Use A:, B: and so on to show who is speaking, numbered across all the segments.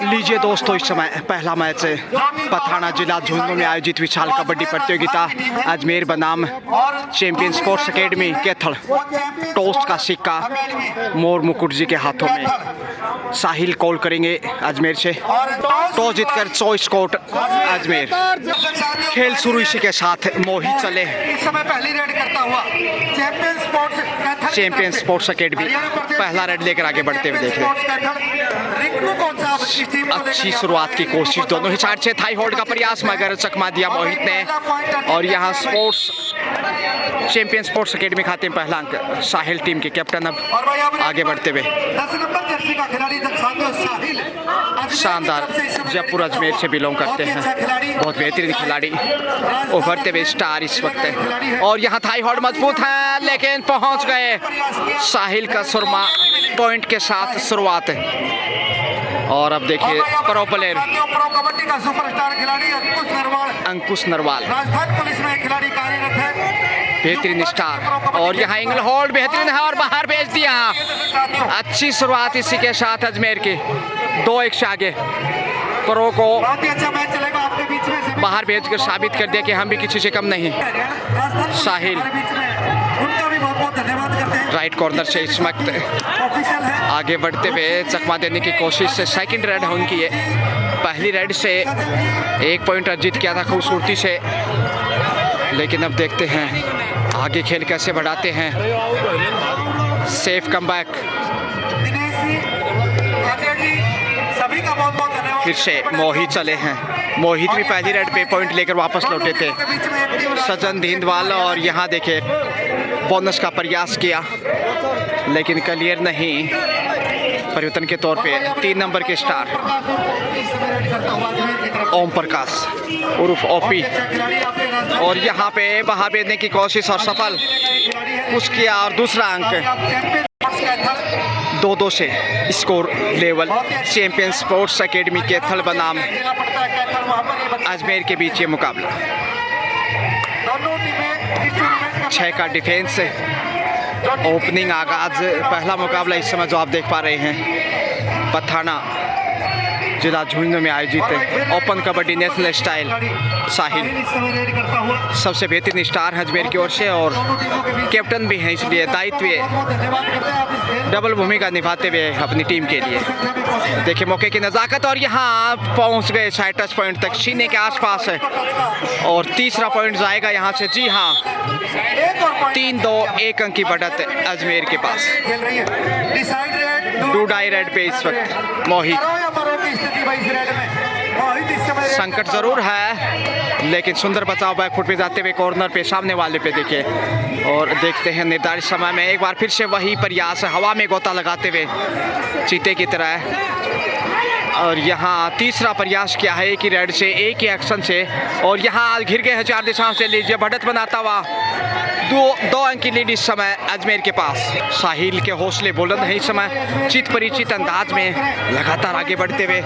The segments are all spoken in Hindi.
A: लीजिए दोस्तों, इस समय पहला मैच पथाना जिला झुंझुनू में आयोजित विशाल कबड्डी प्रतियोगिता अजमेर बनाम champion sports academy Kaithal. Toss का सिक्का मोर मुकुट जी के हाथों में। साहिल कॉल करेंगे अजमेर से। टॉस जीतकर चॉइस कोर्ट अजमेर। खेल शुरू इसी के साथ मोहित चले।
B: इस समय पहली रेड करता हुआ
A: चैंपियन स्पोर्ट्स एकेडमी पहला रेड लेकर आगे बढ़ते हुए देख रहे हैं। अच्छी शुरुआत की कोशिश दोनों ही साइड से। थाई होल्ड का प्रयास मगर चकमा दिया मोहित ने। और यहाँ चैंपियन स्पोर्ट्स एकेडमी खाते में पहला अंक। साहिल टीम के कैप्टन अब आगे बढ़ते हुए।
B: 10 नंबर जर्सी का खिलाड़ी साहिल
A: शानदार जयपुर अजमेर से बिलोंग करते हैं। बहुत बेहतरीन खिलाड़ी, उभरते हुए स्टार इस वक्त है। और यहाँ थाई होल्ड मजबूत है लेकिन पहुंच गए। साहिल का सुरमा पॉइंट के साथ शुरुआत है। और अब देखिए प्रो प्लेयर
B: कबड्डी का सुपरस्टार खिलाड़ी
A: अंकुश नरवाल
B: राजस्थान पुलिस में खिलाड़ी कार्यरत है।
A: बेहतरीन स्टार। और यहाँ एंगल होल्ड बेहतरीन है और बाहर भेज दिया। अच्छी शुरुआत इसी के साथ अजमेर की। 2-1 से आगे प्रो को
B: बहुत ही अच्छा मैच चलेगा आपके बीच में।
A: बाहर भेजकर साबित कर दिया कि हम भी किसी से कम नहीं। साहिल
B: उनका भी बहुत बहुत धन्यवाद करते हैं।
A: राइट कॉर्नर से इस वक्त
B: ऑफिशियल है।
A: आगे बढ़ते हुए चकमा देने की कोशिश से। सेकंड रेड है उनकी ये। पहली रेड से 1 पॉइंट अर्जित किया था खूबसूरती से। लेकिन अब देखते हैं आगे खेल कैसे बढ़ाते हैं। Safe comeback.
B: सभी का बहुत बहुत धन्यवाद।
A: फिर से मोहित चले हैं। मोहित भी पहली रेड पे पॉइंट लेकर वापस लौटे थे। सजन धिंदवाल और यहाँ देखे बोनस का प्रयास किया लेकिन क्लियर नहीं। परिवर्तन के तौर पे 3 नंबर के स्टार ओम प्रकाश उर्फ ओपी। और यहाँ पे बहा भेजने की कोशिश और सफल पुश किया। और दूसरा अंक 2-2 से score level. Champion sports academy Kaithal बनाम अजमेर के बीच ये मुकाबला। 6 का डिफेंस ओपनिंग आगाज। पहला मुकाबला इस समय जो आप देख पा रहे हैं पथाना जिला झुंझुनू में आयोजित ओपन कबड्डी नेशनल स्टाइल। साहिल सबसे बेहतरीन स्टार है अजमेर की ओर से और कैप्टन भी हैं, इसलिए दायित्व डबल भूमिका निभाते हुए अपनी टीम के लिए। देखिए मौके की नज़ाकत। और यहाँ पहुँच गए साइड टच पॉइंट तक, सीने के आसपास है। और तीसरा पॉइंट जाएगा यहाँ से। जी हाँ, 3-2 1 अंक की बढ़त अजमेर के पास। डूडाई रेड पे इस वक्त मोहित। संकट जरूर है लेकिन सुंदर बचाव बैकफुट पे जाते हुए कॉर्नर पे सामने वाले पे देखिए। और देखते हैं निर्धारित समय में एक बार फिर से वही प्रयास, हवा में गोता लगाते हुए चीते की तरह। और यहाँ तीसरा प्रयास किया है एक ही रेड से, एक ही एक्शन से। और यहाँ घिर गए हैं 4 दिशाओं से। लीजिए बढ़त बनाता हुआ 2 अंक की लीड इस समय अजमेर के पास। साहिल के हौसले बुलंद हैं इस समय। चित परिचित अंदाज में लगातार आगे बढ़ते हुए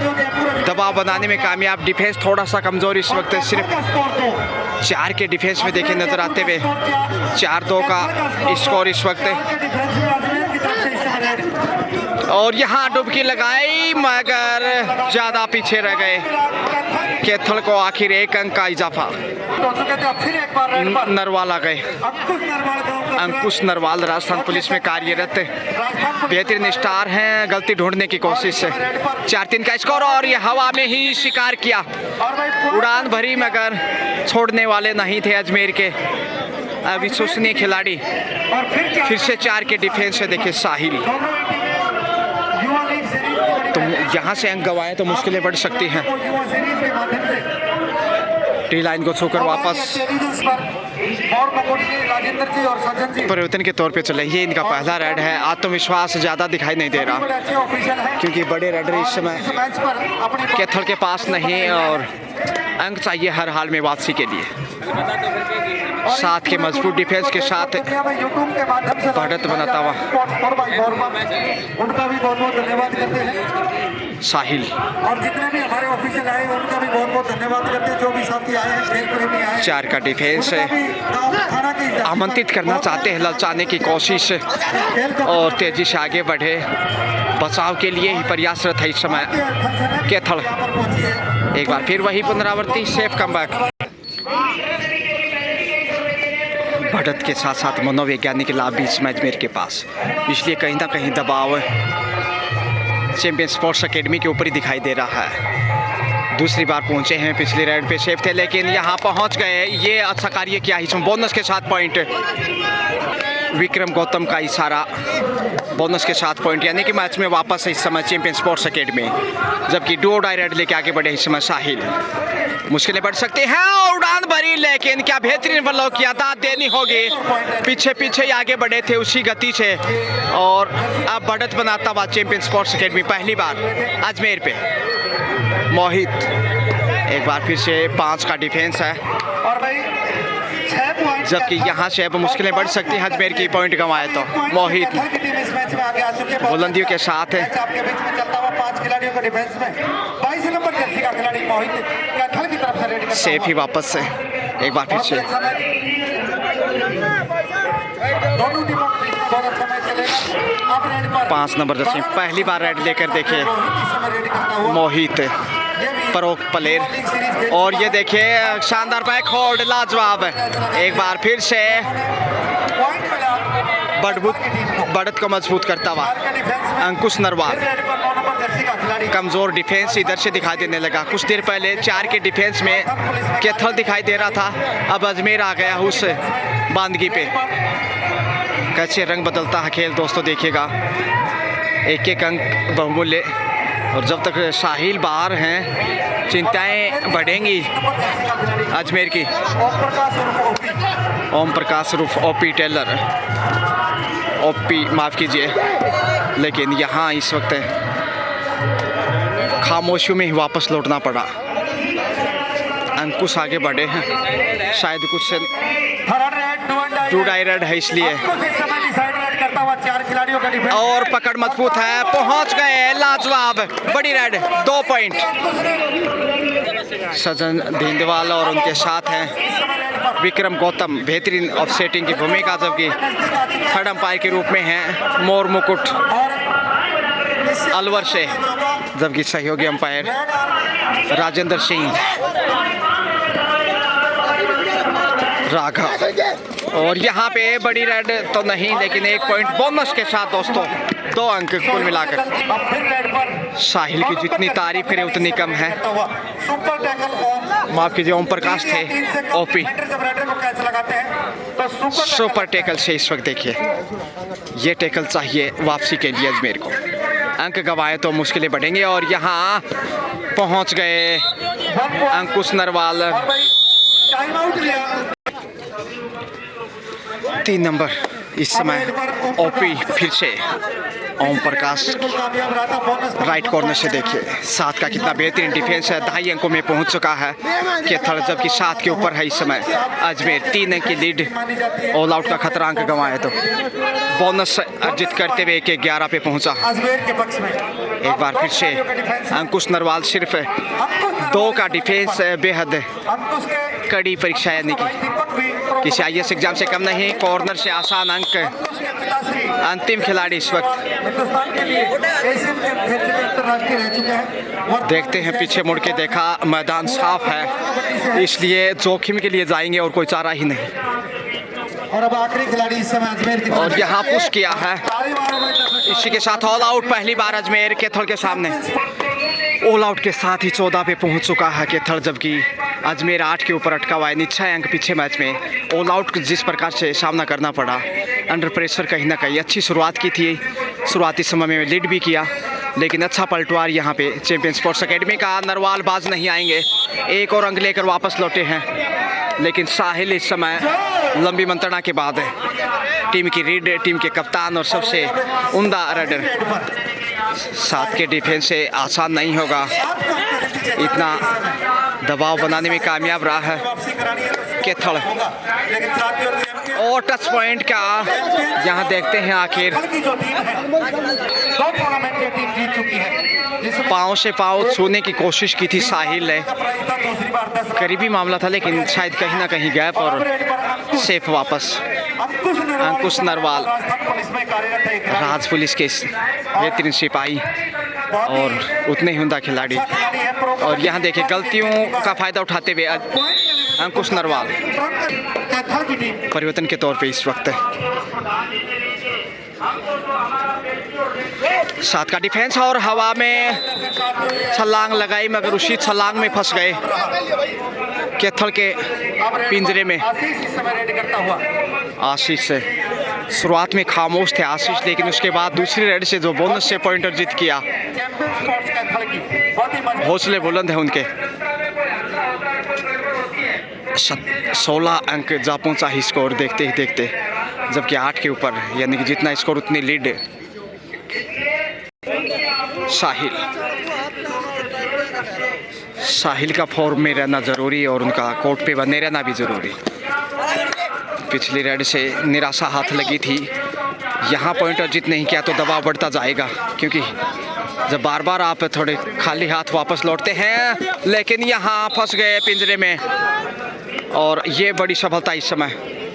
A: दबाव बनाने में कामयाब। डिफेंस थोड़ा सा कमजोर इस वक्त, सिर्फ 4 के डिफेंस में देखे नजर आते हुए। 4-2 का स्कोर इस वक्त। और यहाँ डुबकी लगाई मगर ज्यादा पीछे रह गए। कैथल को आखिर 1 अंक का इजाफा। नरवाल आ गए। अंकुश नरवाल राजस्थान पुलिस में कार्यरत बेहतरीन स्टार हैं। गलती ढूंढने की कोशिश से 4-3 का स्कोर। और ये हवा में ही शिकार किया, उड़ान भरी मगर छोड़ने वाले नहीं थे अजमेर के अविश्वसनीय खिलाड़ी। फिर से 4 के डिफेंस से देखिए साहिल। तो यहाँ से अंक गवाए तो मुश्किलें बढ़ सकती हैं। टी लाइन को छूकर वापस परिवर्तन के तौर पे चले। ये इनका पहला रेड है। आत्मविश्वास ज़्यादा दिखाई नहीं दे रहा क्योंकि बड़े रेडर इस समय कैथल के पास नहीं और अंक चाहिए हर हाल में वापसी के लिए। साथ के मजबूत डिफेंस के साथ बढ़त बनाता हुआ
B: उनका भी बहुत बहुत धन्यवाद करते हैं।
A: साहिल
B: और जितने भी हमारे ऑफिशियल आए उनका भी बहुत बहुत धन्यवाद करते हैं। जो भी साथी आए हैं, खेल प्रेमी आए,
A: 4 का डिफेंस है। आमंत्रित करना चाहते हैं, ललचाने की कोशिश और तेजी से आगे बढ़े। बचाव के लिए ही प्रयासरत है इस समय कैथल। एक बार फिर वही पुनरावृत्ति, सेफ कमबैक। बढ़त के साथ साथ मनोवैज्ञानिक लाभ भी इस अजमेर के पास, इसलिए कहीं ना कहीं दबाव चैंपियन स्पोर्ट्स एकेडमी के ऊपर ही दिखाई दे रहा है। दूसरी बार पहुंचे हैं, पिछले राउंड पे सेफ थे लेकिन यहां पहुंच गए। ये अच्छा कार्य किया, इसमें बोनस के साथ पॉइंट। विक्रम गौतम का इशारा, बोनस के साथ पॉइंट, यानी कि मैच में वापस है इस समय चैंपियन स्पोर्ट्स एकेडमी। जबकि डू डाई रेड लेके आगे बढ़े इस समय साहिल। मुश्किलें बढ़ सकती हैं, उड़ान भरी लेकिन क्या बेहतरीन बल्लो किया, दाद देनी होगी। पीछे पीछे ही आगे बढ़े थे उसी गति से और अब बढ़त बनाता हुआ चैंपियन स्पोर्ट्स एकेडमी पहली बार अजमेर पे। मोहित एक बार फिर से 5 का डिफेंस है,
B: और भाई 6 पॉइंट,
A: जबकि यहाँ से अब मुश्किलें बढ़ सकती हैं अजमेर की पॉइंट गंवाए तो। मोहित
B: की टीम इस मैच में आगे आ चुके हैं।
A: बुलंदियों के साथ है।
B: मैच आपके बीच में चलता हुआ 5 खिलाड़ियों का डिफेंस में 22 नंबर जर्सी का खिलाड़ी मोहित कैथल की तरफ से रेडी करता
A: सेफ ही वापस से एक बार फिर से।
B: दोनों टीमों के बीच में बहुत अच्छा मैच चलेगा। अब रेड पर
A: 5 नंबर जर्सी पहली बार रेड लेकर देखे
B: इस समय रेडी करता हुआ
A: मोहित परोक प्लेयर। और ये देखिए शानदार बैक होल्ड, लाजवाब। एक बार फिर से
B: पॉइंट मिला
A: बढ़त को मजबूत करता हुआ अंकुश नरवाल।
B: रेड पर 9 नंबर जर्सी का खिलाड़ी
A: कमजोर डिफेंस इधर से दिखाई देने लगा। कुछ देर पहले 4 के डिफेंस में कैथल दिखाई दे रहा था, अब अजमेर आ गया उस बांदगी पे। कैसे रंग बदलता है खेल दोस्तों, देखिएगा। एक एक अंक बहुमूल्य, और जब तक साहिल बाहर हैं चिंताएं बढ़ेंगी अजमेर की। Om Prakash roof OP Taylor, OP माफ़ कीजिए, लेकिन यहाँ इस वक्त खामोशियों में ही वापस लौटना पड़ा। अंकुश आगे बढ़े हैं, शायद कुछ टू डाई रेड है इसलिए। और पकड़ मजबूत है, पहुंच गए, लाजवाब, बड़ी रेड, 2 पॉइंट। सजन धिंदवाल और उनके साथ हैं विक्रम गौतम, बेहतरीन ऑफसेटिंग की भूमिका, जबकि थर्ड अंपायर के रूप में हैं मोर मुकुट अलवर से, जबकि सहयोगी अंपायर राजेंद्र सिंह राघव। और यहाँ पे बड़ी रेड तो नहीं, लेकिन 1 पॉइंट बोनस के साथ दोस्तों, 2 अंक कुल मिलाकर। साहिल की जितनी तारीफ करें उतनी कम है। माफ कीजिए, ओम प्रकाश थे ओपी। सुपर टैकल से इस वक्त देखिए, ये टैकल चाहिए वापसी के लिए अजमेर को। अंक गंवाए तो मुश्किलें बढ़ेंगे। और यहाँ पहुँच गए अंकुश नरवाल। 3 नंबर इस समय ओपी, फिर से ओम प्रकाश राइट कॉर्नर से देखिए 7 का कितना बेहतरीन डिफेंस है। 2.5 अंकों में पहुंच चुका है कैथल, जबकि 7 के ऊपर है इस समय अजमेर। 3 अंक की लीड, ऑल आउट का खतरा, अंक गंवाए तो बोनस अर्जित करते हुए 11 पे पहुंचा। एक बार फिर से अंकुश नरवाल, सिर्फ 2 का डिफेंस बेहद कड़ी परीक्षा, यानी कि किसी IAS एग्जाम से कम नहीं। कॉर्नर से आसान अंक, अंतिम खिलाड़ी इस वक्त। देखते हैं, पीछे मुड़ के देखा, मैदान साफ है, इसलिए जोखिम के लिए जाएंगे और कोई चारा ही नहीं।
B: और अब आखिरी खिलाड़ी इस समय अजमेर की,
A: और यहाँ पुश किया है, इसी के साथ ऑल आउट पहली बार अजमेर कैथल के सामने। ऑल आउट के साथ ही 14 पे पहुंच चुका है कैथल, जबकि अजमेर 8 के ऊपर अटका हुआ है। 6 अंक पीछे मैच में। ऑल आउट जिस प्रकार से सामना करना पड़ा, अंडर प्रेशर कहीं ना कहीं। अच्छी शुरुआत की थी, शुरुआती समय में लीड भी किया, लेकिन अच्छा पलटवार यहाँ पे चैंपियन स्पोर्ट्स एकेडमी का। नरवाल बाज नहीं आएंगे, 1 और अंक लेकर वापस लौटे हैं, लेकिन साहिल इस समय लंबी मंत्रणा के बाद टीम की रीड, टीम के कप्तान और सबसे उम्दा रेडर। 7 के डिफेंस से आसान नहीं होगा, इतना दबाव बनाने में कामयाब रहा है कैथल। और टच पॉइंट का यहाँ देखते हैं, आखिर पाँव से पाँव छूने की कोशिश की थी साहिल ने, करीबी मामला था, लेकिन शायद कहीं ना कहीं गैप और सेफ वापस। अंकुश नरवाल
B: राजस्थान पुलिस में कार्यरत है खिलाड़ी।
A: राज पुलिस के बेहतरीन सिपाही और उतने ही उमदा खिलाड़ी।
B: खिलाड़ी है प्रो
A: और यहाँ देखिए गलतियों का फायदा उठाते हुए अंकुश नरवाल
B: कैथल की टीम
A: परिवर्तन के तौर पे इस वक्त सात का डिफेंस और हवा में छलांग लगाई मगर उसी छलांग में फंस गए कैथल के पिंजरे में।
B: आशीष इस समय रेड करता हुआ
A: आशीष से शुरुआत में खामोश थे आशीष, लेकिन उसके बाद दूसरी रेड से जो बोनस से पॉइंट अर्जित किया,
B: चैंपियन स्पोर्ट्स कैथल की बहुत ही मजबूत
A: हौसले बुलंद है उनके। 16 अंक जा पहुंचा ही स्कोर देखते ही देखते, जबकि 8 के ऊपर, यानी कि जितना स्कोर उतनी लीड। साहिल का फॉर्म में रहना ज़रूरी और उनका कोर्ट पे बने रहना भी ज़रूरी। पिछली रेड से निराशा हाथ लगी थी, यहाँ पॉइंट अर्जित नहीं किया तो दबाव बढ़ता जाएगा, क्योंकि जब बार बार आप थोड़े खाली हाथ वापस लौटते हैं, लेकिन यहाँ फंस गए पिंजरे में। और ये बड़ी सफलता इस समय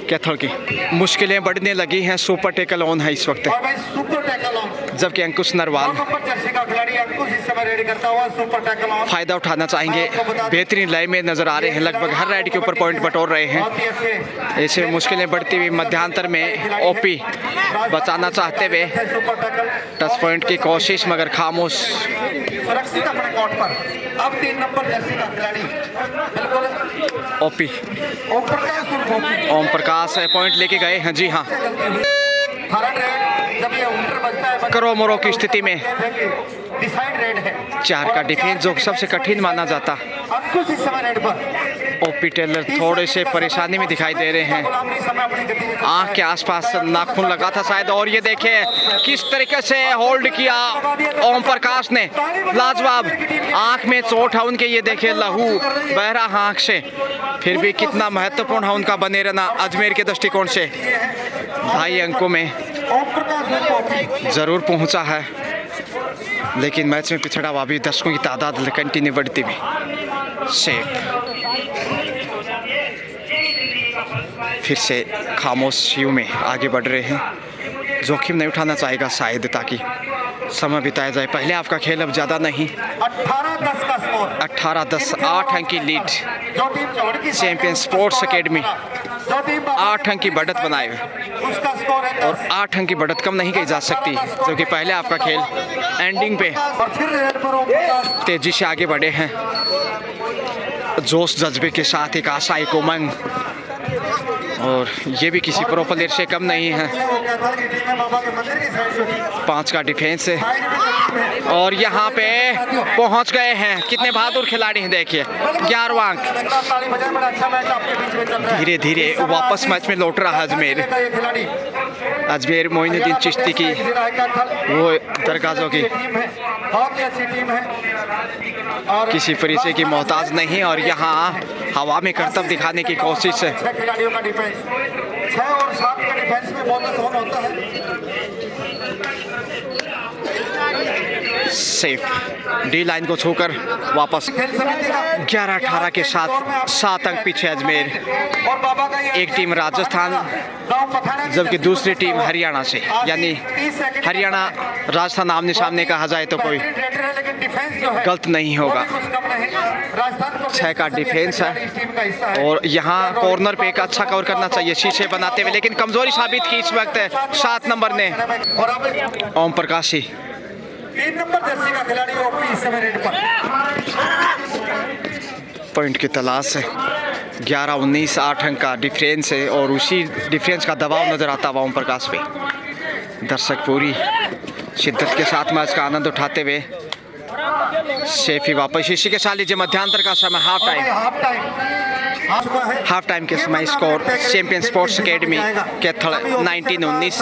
A: कैथल की। मुश्किलें बढ़ने लगी हैं, सुपर टैकल ऑन है इस वक्त,
B: और भाई सुपर टैकल ऑन
A: जबकि अंकुश नरवाल
B: नंबर जर्सी का खिलाड़ी अंकुश इस समय रेड करता हुआ सुपर टैकल ऑन
A: फायदा उठाना चाहेंगे। बेहतरीन लय में नजर आ रहे हैं, लगभग हर राइड के ऊपर पॉइंट बटोर रहे हैं।
B: बहुत ही अच्छे
A: ऐसे मुश्किलें बढ़ती हुई मध्यांतर में ओपी बचाना चाहते हुए
B: सुपर टैकल
A: टच पॉइंट की कोशिश, मगर खामोश।
B: सुरक्षित अपने कोर्ट पर। अब 3 नंबर जर्सी का खिलाड़ी बिल्कुल
A: ओपी
B: ओम प्रकाश उर्फ ओपी
A: ओम प्रकाश पॉइंट लेके गए हैं। जी हाँ,
B: थर्ड रेड जब ये उल्टर बजता है
A: करो मरो की स्थिति में
B: डिसाइड रेड है
A: 4 का डिफेंस जो सबसे कठिन माना जाता।
B: अंकुश इस समय रेड पर
A: ओपी टेलर थोड़े से परेशानी में दिखाई दे रहे हैं,
B: गुलामी समय अपनी गति में
A: आंख के आसपास नाखून लगा था शायद। और ये देखिए किस तरीके से होल्ड किया ओम प्रकाश ने, लाजवाब। आंख में चोट है उनके, ये देखिए लहू बह रहा आंख से, फिर भी कितना महत्वपूर्ण है उनका बने रहना अजमेर के दृष्टिकोण से। 2.5 अंकों में
B: ओम प्रकाश उर्फ ओपी
A: ज़रूर पहुंचा है, लेकिन मैच में पिछड़ा हुआ भी दर्शकों की तादाद कंटिन्यू बढ़ती हुई। सेफ फिर से खामोशियों में आगे बढ़ रहे हैं, जोखिम नहीं उठाना चाहेगा शायद, ताकि समय बिताया जाए। पहले आपका खेल अब ज़्यादा नहीं,
B: 18-10 का स्कोर
A: 18-10 8 अंक की लीड।
B: जो टीम जोड़ की
A: चैंपियन स्पोर्ट्स एकेडमी
B: जो टीम
A: 8 अंक की बढ़त बनाए हुए,
B: उसका स्कोर है
A: और 8 अंक की बढ़त कम नहीं कही जा सकती, क्योंकि पहले आपका खेल एंडिंग पे
B: और फिर रेड पर ओम प्रकाश
A: तेजी से आगे बढ़े हैं, जोश जज्बे के साथ, एक आशा, एक उमंग। और ये भी किसी प्रो प्लेयर से कम नहीं है।
B: वो कैथल की टीम है बाबा के मंदिर की साइड से
A: 5 का डिफेंस है
B: साइड में टीम है
A: और यहाँ पे पहुँच गए हैं। कितने बहादुर खिलाड़ी हैं, देखिए 11वां अंक।
B: ताली बजाएं, बड़ा अच्छा मैच आपके बीच में चल रहा है।
A: धीरे धीरे वापस मैच में लौट रहा है अजमेर।
B: ये खिलाड़ी
A: अजमेर मोइनुद्दीन चिश्ती की वो दरगाह जो की
B: टीम है, बहुत ही अच्छी टीम है और
A: किसी परिचय की मोहताज नहीं, और यहाँ हवा में करतब दिखाने की कोशिश है।
B: 6 खिलाड़ियों का डिफेंस, 6 और 7 के डिफेंस में बहुत आसान होता है।
A: सेफ डी लाइन को छूकर वापस
B: खेल समिति का
A: 11-18 के साथ 7 अंक पीछे अजमेर।
B: और बाबा का ये
A: एक टीम राजस्थान,
B: गांव पथाना की
A: जबकि
B: तरफ
A: दूसरी
B: से
A: टीम
B: हुआ।
A: हरियाणा से, यानी
B: 30 सेकंड
A: हरियाणा राजस्थान आमने सामने कहा जाए तो कोई
B: बेहतरीन है, लेकिन डिफेंस जो है
A: गलत नहीं होगा।
B: वो भी कुछ कम नहीं। राजस्थान को
A: 6 का डिफेंस है
B: इस टीम का हिस्सा है
A: और यहाँ कॉर्नर पे एक अच्छा कवर करना चाहिए शीशे बनाते हुए, लेकिन कमजोरी साबित की इस वक्त 7 नंबर ने।
B: और अब
A: ओम प्रकाश ही
B: 3 नंबर जर्सी का खिलाड़ी ओपी इस समय रेड पर
A: पॉइंट की तलाश है। 11-19 8 अंक का डिफरेंस है और उसी डिफरेंस का दबाव नजर आता हुआ ओम प्रकाश पे। दर्शक पूरी शिद्दत के साथ मैच का आनंद उठाते हुए शेफी वापस इसी के साथ लीजिए मध्यांतर का समय हाफ टाइम।
B: हाफ टाइम आ चुका है।
A: हाफ टाइम के समय score champion sports academy Kaithal 19-19,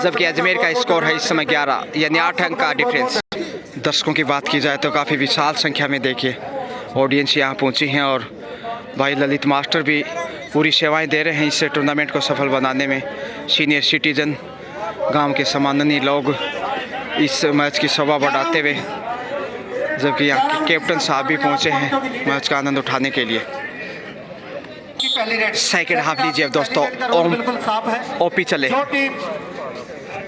A: जबकि अजमेर का स्कोर है इस समय 11, यानी 8 अंक का डिफरेंस। दर्शकों की बात की जाए तो काफ़ी विशाल संख्या में देखिए ऑडियंस यहाँ पहुँची हैं और भाई ललित मास्टर भी पूरी सेवाएं दे रहे हैं इस टूर्नामेंट को सफल बनाने में। सीनियर सिटीजन, गांव के सम्माननीय लोग इस मैच की शोभा बढ़ाते हुए, जबकि यहाँ के कैप्टन साहब भी पहुँचे हैं मैच का आनंद उठाने के लिए।
B: पहली रेड
A: सेकंड हाफ लीजिए अब दोस्तों।
B: बिल्कुल साफ है।
A: ओपी चले
B: जो टीम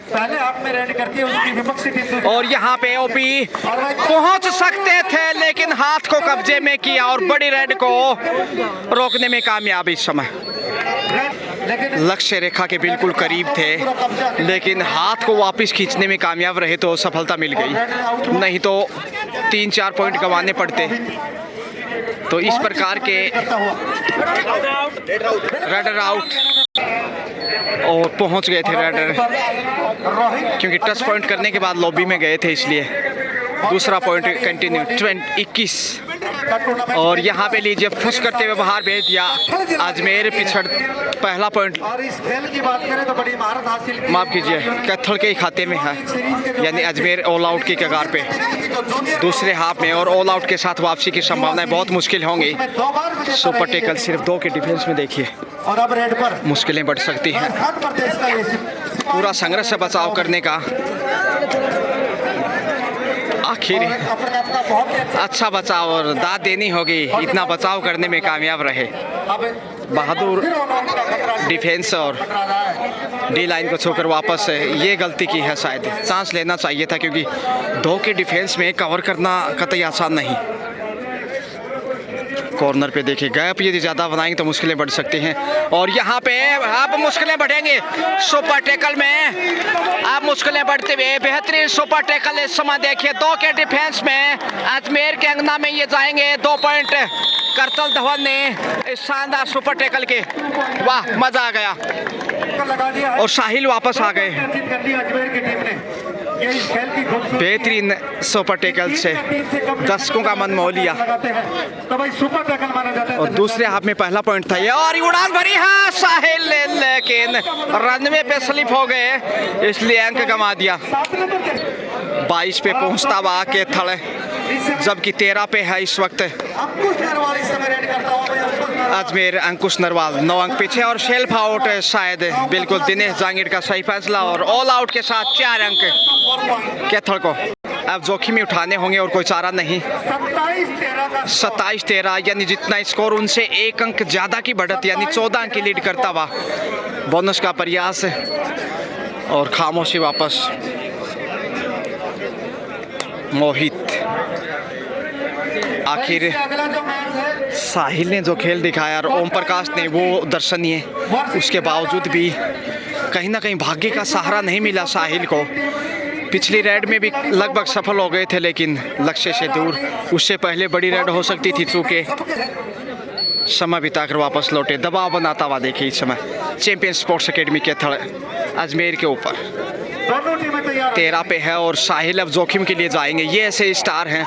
B: पहले हाफ में रेड करती है उसकी विपक्षी टीम
A: और यहाँ पे ओपी पहुंच सकते थे लेकिन हाथ को कब्जे में किया और बड़ी रेड को रोकने में कामयाब इस समय। लक्ष्य रेखा के बिल्कुल करीब थे लेकिन हाथ को वापस खींचने में कामयाब रहे तो सफलता मिल गई, नहीं तो 3-4 पॉइंट गंवाने पड़ते। तो इस प्रकार के रेडर आउट और पहुंच गए थे रेडर, क्योंकि टच पॉइंट करने के बाद लॉबी में गए थे, इसलिए दूसरा पॉइंट कंटिन्यू 21। और यहाँ पे लीजिए फुस करते हुए बाहर भेज दिया अजमेर। पिछड़ पहला पॉइंट
B: और इस खेल की बात करें तो बड़ी महारत हासिल की।
A: माफ कीजिए कैथल के ही खाते में है, यानी अजमेर ऑल आउट की कगार पे दूसरे हाफ में, और ऑल आउट के साथ वापसी की संभावनाएं बहुत मुश्किल होंगी। सुपर टेकल सिर्फ 2 के डिफेंस में देखिए
B: और अब रेड पर
A: मुश्किलें बढ़ सकती हैं। पूरा संघर्ष से बचाव करने का आखिर अच्छा बचाव और दाद देनी होगी, इतना बचाव करने में कामयाब रहे बहादुर डिफेंस और डी लाइन को छोड़कर वापस ये गलती की है, शायद चांस लेना चाहिए था क्योंकि 2 के डिफेंस में कवर करना कतई आसान नहीं। कॉर्नर पे देखिए गैप यदि ज़्यादा बनाएंगे तो मुश्किलें बढ़ सकती हैं और यहाँ पे अब मुश्किलें बढ़ेंगी। सुपर टैकल में अब मुश्किलें बढ़ते हुए बेहतरीन सुपर टैकल इस समय देखिए 2 के डिफेंस में अजमेर के अंगना में ये जाएंगे 2 पॉइंट। करतल धवन ने शानदार सुपर टैकल के, वाह मजा आ गया और साहिल वापस आ गए। बेहतरीन सुपर टैकल से दर्शकों का मन मोह लिया और दूसरे हाफ में पहला पॉइंट था ये और उड़ान भरी है साहिल ने, लेकिन रनवे पे स्लिप हो गए इसलिए अंक गंवा दिया। 22 पे पहुंचता हुआ कैथल, जबकि 13 पे है इस वक्त अजमेर। अंकुश नरवाल 9 अंक पीछे और शेल्फ आउट शायद बिल्कुल दिनेश जांगीर का सही फैसला और ऑल आउट के साथ 4 अंक कैथल को। अब जोखिम ही उठाने होंगे और कोई चारा नहीं। 27-13 यानी जितना स्कोर उनसे 1 अंक ज़्यादा की बढ़त, यानी 14 अंक की लीड करता हुआ बोनस का प्रयास और खामोशी वापस। मोहित आखिर साहिल ने जो खेल दिखाया और ओम प्रकाश ने वो दर्शनीय, उसके बावजूद भी कहीं ना कहीं भाग्य का सहारा नहीं मिला साहिल को। पिछली रेड में भी लगभग सफल हो गए थे लेकिन लक्ष्य से दूर, उससे पहले बड़ी रेड हो सकती थी, चूँकि समय बिताकर वापस लौटे। दबाव बनाता हुआ देखिए इस समय champion sports academy Kaithal Ajmer के ऊपर 13 पे है और साहिल अब जोखिम के लिए जाएंगे। ये ऐसे स्टार हैं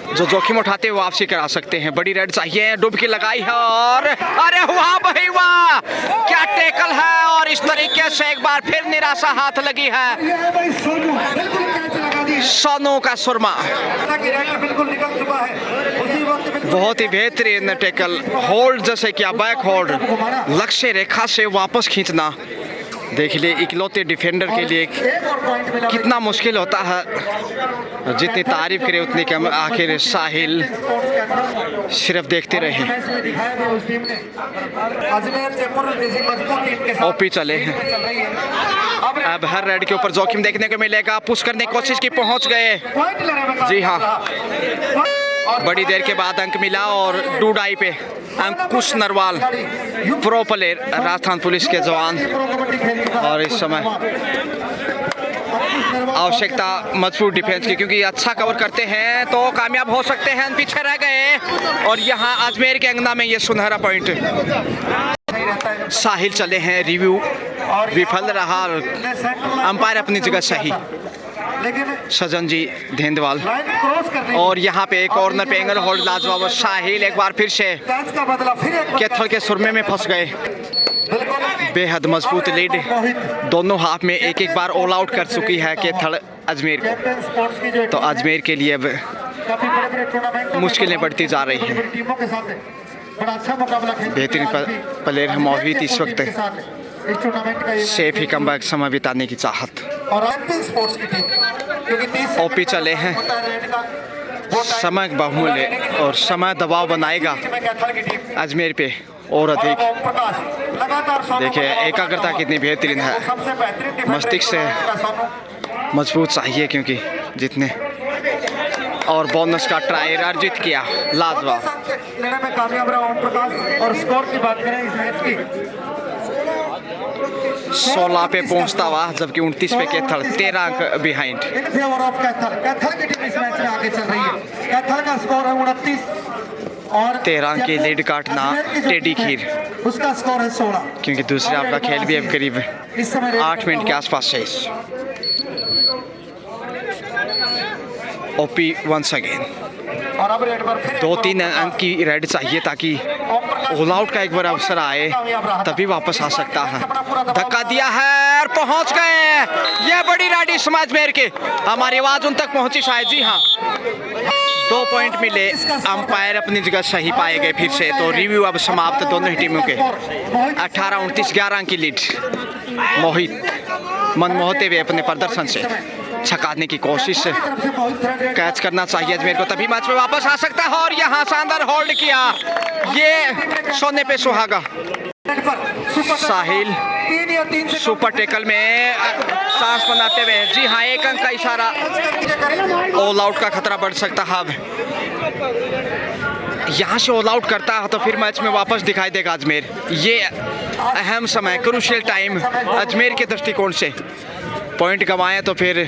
A: जो जोखिम उठाते हुए वापसी करा सकते हैं। बड़ी रेड चाहिए, डुबकी लगाई है और अरे वाह भाई वाह, क्या टैकल है और इस तरीके से एक बार फिर निराशा हाथ लगी है। सोनू का सुरमा बहुत ही बेहतरीन टैकल, होल्ड जैसे क्या बैक होल्ड, लक्ष्य रेखा से वापस खींचना देख लिए इकलौते डिफेंडर के लिए कितना मुश्किल होता है। जितनी तारीफ करे उतनी कम। आखिर साहिल सिर्फ देखते रहे। ओपी चले हैं, अब हर रेड के ऊपर जोखिम देखने को मिलेगा। पुश करने की कोशिश की, पहुंच गए। जी हाँ, बड़ी देर के बाद अंक मिला और डूडाई पे Ankush Narwal pro player Rajasthan police के जवान, और इस समय आवश्यकता मजबूत डिफेंस की क्योंकि अच्छा कवर करते हैं तो कामयाब हो सकते हैं। पीछे रह गए और यहाँ अजमेर के अंगना में ये सुनहरा पॉइंट। साहिल चले हैं, रिव्यू विफल रहा, अंपायर अपनी जगह सही सजन जी धेंदवाल। और यहाँ पे कॉर्नर पे एंगल होल्ड लाजवाब। साहिल एक बार फिर से कैथल के सुरमे में फंस गए। बेहद मजबूत लीड, दोनों हाफ में एक एक बार ऑल आउट कर चुकी है कैथल अजमेर को। तो अजमेर के लिए अब मुश्किलें बढ़ती जा रही हैं। बेहतरीन प्लेयर है मोहित इस वक्त, सेफ ही कमबैक समय बिताने की चाहत। ओपी चले हैं, समय बहुमूल्य और समय दबाव बनाएगा अजमेर पे और अधिक।
B: ओम प्रकाश लगातार
A: देखिए एकाग्रता कितनी बेहतरीन है,
B: सबसे बेहतरीन डिफेंडर
A: मस्तिष्क से मजबूत चाहिए क्योंकि जितने। और बोनस का ट्राई अर्जित किया, लाजवाब।
B: लेने में कामयाब रहा ओम प्रकाश। और स्कोर की बात करें इस मैच की
A: 16 पे पहुंचता हुआ, जबकि 29 पे कैथल 13 अंक behind.
B: In favour of Kaithal. Kaithal की टीम इस मैच में आगे चल रही है। कैथल का स्कोर है 29 और
A: 13 अंक की लीड काटना टेडी खीर,
B: उसका स्कोर है 16।
A: क्योंकि दूसरे आपका खेल भी अब करीब
B: इस समय
A: 8 मिनट के आसपास शेष। ओपी वंस अगेन,
B: और अब रेड पर फिर
A: 2-3 अंक की रेड चाहिए ताकि ऑल आउट का एक बार अवसर आए, तभी वापस आ सकता है। धक्का दिया है और पहुंच गए। ये बड़ी राडी समाज मेर के, हमारी आवाज उन तक पहुंची शायद। जी हाँ, 2 पॉइंट मिले, अंपायर अपनी जगह सही पाए गए फिर से। तो रिव्यू अब समाप्त दोनों ही टीमों के। 18-29 11 अंक की लीड। मोहित मन मोहते हुए अपने प्रदर्शन से छकाने की कोशिश, कैच करना चाहिए अजमेर को, तभी मैच में वापस आ सकता है। और यहाँ शानदार होल्ड किया, ये सोने पे सुहागा। साहिल
B: 3 या 3 से
A: सुपर टेकल में चांस बनाते हुए, जी हाँ, 1 अंक का इशारा। ऑल आउट का खतरा बढ़ सकता है। अब यहाँ से ऑल आउट करता है तो फिर मैच में वापस दिखाई देगा अजमेर। ये अहम समय, क्रूशियल टाइम अजमेर के दृष्टिकोण से। पॉइंट गंवाएं तो फिर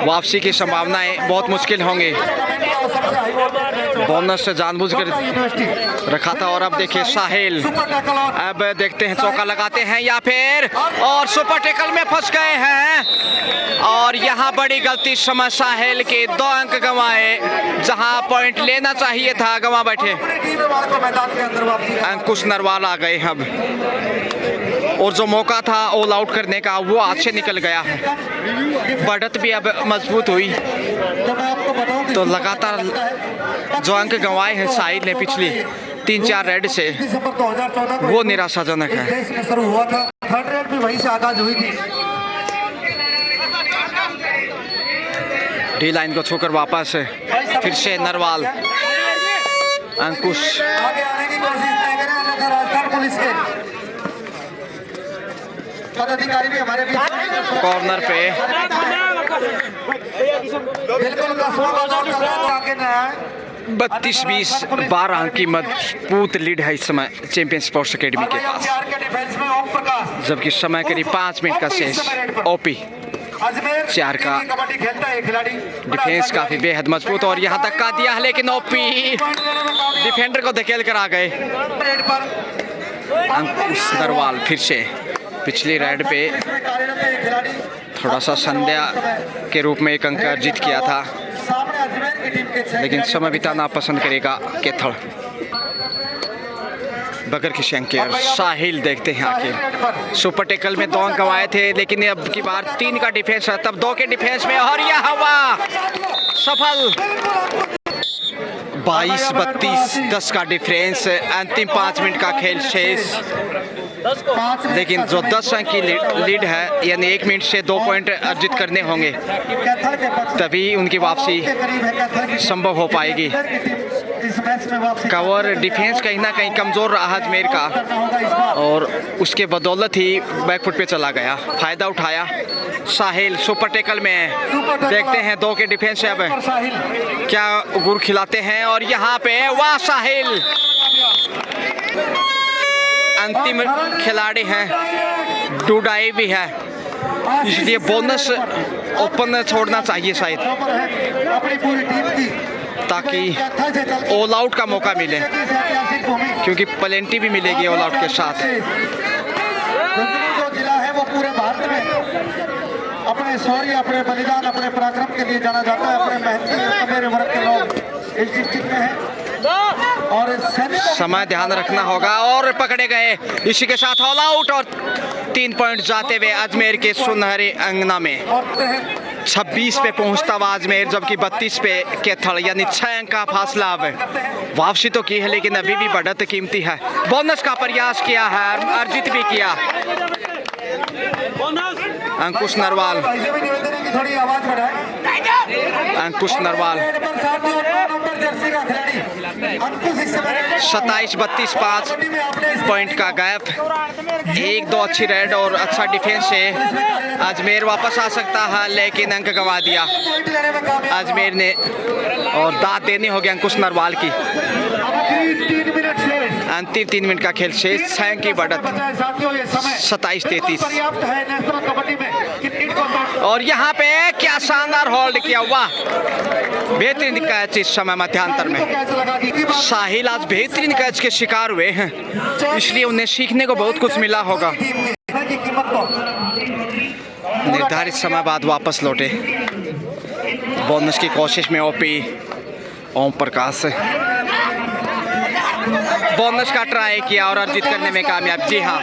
A: वापसी की संभावनाएं बहुत मुश्किल होंगी। बोनस से जानबूझकर रखा था। और अब देखिए साहिल, अब देखते हैं चौका लगाते हैं या फिर, और सुपर टैकल में फंस गए हैं। और यहाँ बड़ी गलती समझ साहिल के, 2 अंक गंवाए, जहां पॉइंट लेना चाहिए था गंवा बैठे। अंकुश नरवाल आ गए अब, और जो मौका था ऑल आउट करने का वो हाथ से निकल गया है। बढ़त भी अब मजबूत हुई, तो लगातार जो अंक गंवाए हैं साहिल ने पिछली 3-4 रेड से, वो निराशाजनक है।
B: शुरू हुआ था, थर्ड रेड भी वहीं से आगाज हुई थी।
A: डी लाइन को छूकर वापस फिर से नरवाल। अंकुश
B: आगे आने की कोशिश नहीं करें, अन्यथा राजस्थान पुलिस के पदाधिकारी भी हमारे बीच।
A: कॉर्नर पे
B: बिल्कुल आगे न आए।
A: 32-20 12 अंक की मजबूत लीड है इस समय चैंपियन स्पोर्ट्स एकेडमी के पास,
B: डिफेंस में ओम प्रकाश,
A: जबकि समय करीब 5 मिनट का शेष। ओपी
B: अजमेर
A: 4 का
B: कबड्डी खेलता है खिलाड़ी।
A: डिफेंस काफी बेहद मजबूत, और यहाँ धक्का दिया है लेकिन ओपी डिफेंडर को धकेल कर आ गए।
B: रेड पर
A: अंकुश नरवाल फिर से पिछली रेड पे
B: कार्यरत है खिलाड़ी।
A: थोड़ा सा संध्या के रूप में 1 अंक अर्जित किया था,
B: सामने अजमेर की टीम के 6
A: लेकिन समय बिताना पसंद करेगा कैथल। बगैर किसी अंक के साहिल देखते हैं आखिर। सुपर टेकल में 2 अंक गंवाए थे, लेकिन अब की बार 3 का डिफेंस है, तब 2 के डिफेंस में, और यह हवा सफल। 22-32 10 का डिफरेंस, अंतिम 5 मिनट का खेल शेष। लेकिन जो 10 अंक की लीड है, यानी 1 मिनट से 2 पॉइंट अर्जित करने होंगे, तभी उनकी वापसी संभव हो पाएगी। कवर डिफेंस कहीं ना कहीं कमज़ोर रहा अजमेर का, और उसके बदौलत ही बैकफुट पे चला गया, फ़ायदा उठाया साहिल। सुपर टेकल में देखते हैं 2 के डिफेंस से अब क्या गुर खिलाते हैं, और यहाँ पे वाह साहिल अंतिम खिलाड़ी हैं, डूडाई भी है, इसलिए बोनस ओपन छोड़ना चाहिए शायद,
B: अपनी पूरी टीम की,
A: ताकि ऑल आउट का मौका मिले, क्योंकि प्लेंटी भी मिलेगी ऑल आउट के साथ।
B: जो जिला है वो पूरे भारत में अपने शौर्य, अपने बलिदान, अपने पराक्रम के लिए जाना जाता है। अपने मेहनती मेरे वर्ग के लोग इस डिस्ट्रिक्ट में हैं, और
A: समय ध्यान रखना होगा, और पकड़े गए। इसी के साथ ऑल आउट, और 3 पॉइंट जाते हुए अजमेर के सुनहरे अंगना में। 26 पे पहुंचता हुआ अजमेर, जबकि 32 पे कैथल, यानी 6 अंक का फासला। अब वापसी तो की है, लेकिन अभी भी बढ़त कीमती है। बोनस का प्रयास किया है, अर्जित भी किया अंकुश नरवाल।
B: थोड़ी आवाज बढ़ाए।
A: अंकुश नरवाल
B: जर्सी का खिलाड़ी अंकुश इस समय
A: 27-32 5 पॉइंट का गैप। 1-2 अच्छी रेड और अच्छा डिफेंस से अजमेर वापस आ सकता है, लेकिन अंक गंवा दिया अजमेर ने और दाद देनी होगी अंकुश नरवाल की। अंतिम 3 मिनट का खेल शेष, 6 की बढ़त 27-33। और यहाँ पे क्या शानदार होल्ड किया, वाह बेहतरीन कैच इस समय मध्यांतर में। साहिल आज बेहतरीन कैच के शिकार हुए हैं, इसलिए उन्हें सीखने को बहुत कुछ मिला होगा। निर्धारित समय बाद वापस लौटे, बोनस की कोशिश में ओपी ओम प्रकाश बोनस का ट्राई किया और अर्जित करने में कामयाब। जी हाँ,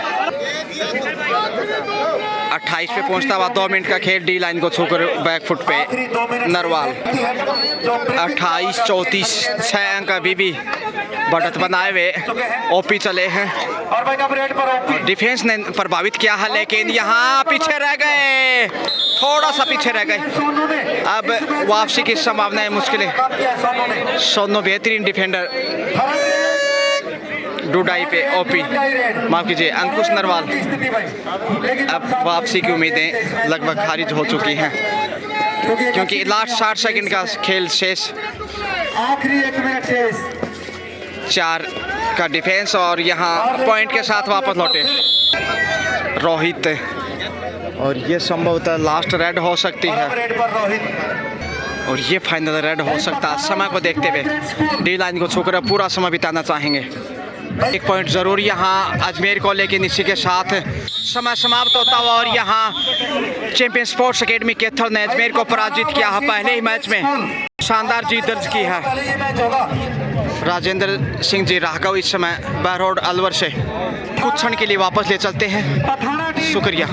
A: 28 पे पहुंचता हुआ 2 मिनट का खेल, डी लाइन को छूकर बैकफुट पे नरवाल। 28-34 6 अंक अभी भी बढ़त बनाए हुए ओपी चले हैं। डिफेंस ने प्रभावित किया है, लेकिन यहाँ पीछे रह गए, थोड़ा सा पीछे रह गए। अब वापसी की संभावना है मुश्किल है। सोनू बेहतरीन डिफेंडर, डुडाई पे ओपी, माफ कीजिए अंकुश नरवाल। अब वापसी की उम्मीदें लगभग खारिज हो चुकी हैं, क्योंकि लास्ट 60 सेकंड का खेल शेष।
B: आखिरी 1 मिनट शेष।
A: 4 का डिफेंस और यहाँ पॉइंट के साथ वापस लौटे रोहित, और ये संभवतः लास्ट रेड हो सकती है और ये फाइनल रेड हो सकता है। समय को देखते हुए डी लाइन को छूकर पूरा समय बिताना चाहेंगे। 1 पॉइंट जरूर यहाँ अजमेर को, लेकिन इसी के साथ समय समाप्त होता हुआ। और यहाँ चैंपियन स्पोर्ट्स एकेडमी कैथल ने अजमेर को पराजित किया है। पहले ही मैच में शानदार जीत दर्ज की है। राजेंद्र सिंह जी राघव इस समय बहरोड अलवर से कुछ क्षण के लिए वापस ले चलते हैं। शुक्रिया।